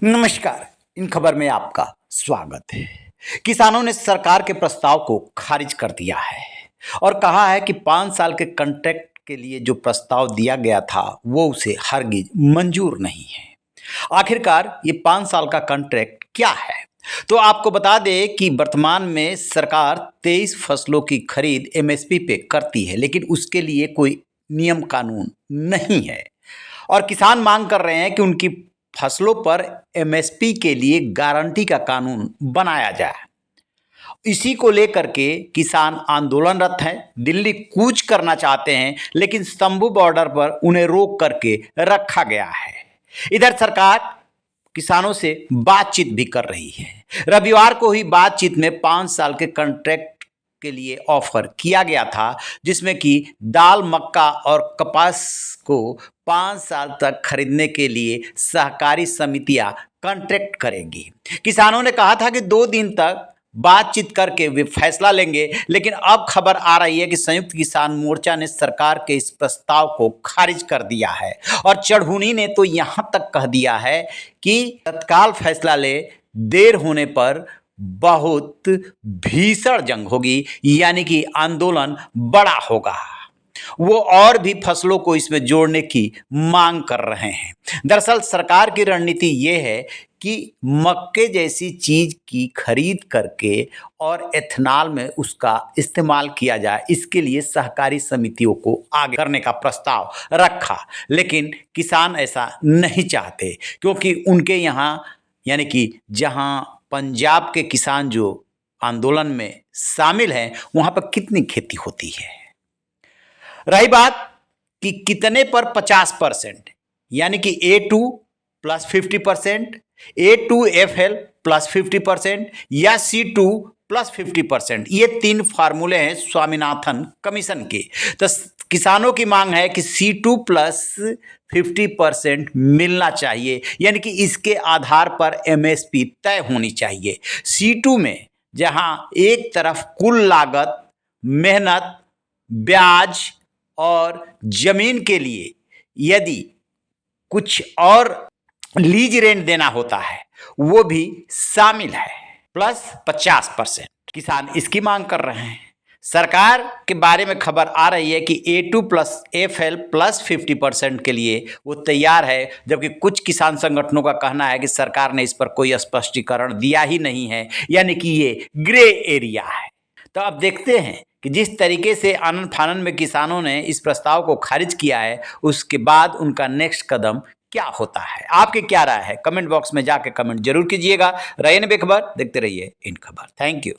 नमस्कार। इन खबर में आपका स्वागत है। किसानों ने सरकार के प्रस्ताव को खारिज कर दिया है और कहा है कि 5 साल के कॉन्ट्रैक्ट के लिए जो प्रस्ताव दिया गया था वो उसे हरगिज मंजूर नहीं है। आखिरकार ये 5 साल का कॉन्ट्रैक्ट क्या है? तो आपको बता दें कि वर्तमान में सरकार 23 फसलों की खरीद एमएसपी पे करती है, लेकिन उसके लिए कोई नियम कानून नहीं है और किसान मांग कर रहे हैं कि उनकी फसलों पर एमएसपी के लिए गारंटी का कानून बनाया जाए। इसी को लेकर के किसान आंदोलनरत हैं, दिल्ली कूच करना चाहते हैं, लेकिन शंभू बॉर्डर पर उन्हें रोक करके रखा गया है। इधर सरकार किसानों से बातचीत भी कर रही है। रविवार को ही बातचीत में 5 साल के कॉन्ट्रैक्ट के लिए ऑफर किया गया था, जिसमें कि दाल, मक्का और कपास को 5 साल तक खरीदने के लिए सहकारी समितियां कॉन्ट्रैक्ट करेंगी। किसानों ने कहा था कि 2 दिन तक बातचीत करके वे फैसला लेंगे, लेकिन अब खबर आ रही है कि संयुक्त किसान मोर्चा ने सरकार के इस प्रस्ताव को खारिज कर दिया है और चढ़ूनी ने तो यहां तक कह दिया है कि तत्काल फैसला ले, देर होने पर बहुत भीषण जंग होगी, यानी कि आंदोलन बड़ा होगा। वो और भी फसलों को इसमें जोड़ने की मांग कर रहे हैं। दरअसल सरकार की रणनीति ये है कि मक्के जैसी चीज की खरीद करके और एथेनॉल में उसका इस्तेमाल किया जाए, इसके लिए सहकारी समितियों को आगे करने का प्रस्ताव रखा, लेकिन किसान ऐसा नहीं चाहते, क्योंकि उनके यहाँ यानी कि जहाँ पंजाब के किसान जो आंदोलन में शामिल हैं, वहाँ पर कितनी खेती होती है। रही बात कि कितने पर 50%, यानी कि A2 प्लस 50%, A2FL प्लस 50% या C2 प्लस 50%, ये 3 फार्मूले हैं स्वामीनाथन कमीशन के। तो किसानों की मांग है कि C2 प्लस 50% मिलना चाहिए, यानी कि इसके आधार पर एमएसपी तय होनी चाहिए। C2 में जहां एक तरफ कुल लागत, मेहनत, ब्याज और जमीन के लिए यदि कुछ और लीज रेंट देना होता है वो भी शामिल है, प्लस 50%। किसान इसकी मांग कर रहे हैं। सरकार के बारे में खबर आ रही है कि A2 प्लस FL प्लस 50% के लिए वो तैयार है, जबकि कुछ किसान संगठनों का कहना है कि सरकार ने इस पर कोई स्पष्टीकरण दिया ही नहीं है, यानी कि ये ग्रे एरिया है। तो अब देखते हैं कि जिस तरीके से आनन फानन में किसानों ने इस प्रस्ताव को खारिज किया है, उसके बाद उनका नेक्स्ट कदम क्या होता है। आपकी क्या राय है? कमेंट बॉक्स में जाके कमेंट जरूर कीजिएगा। रहिए बेखबर, देखते रहिए इन खबर। Thank you.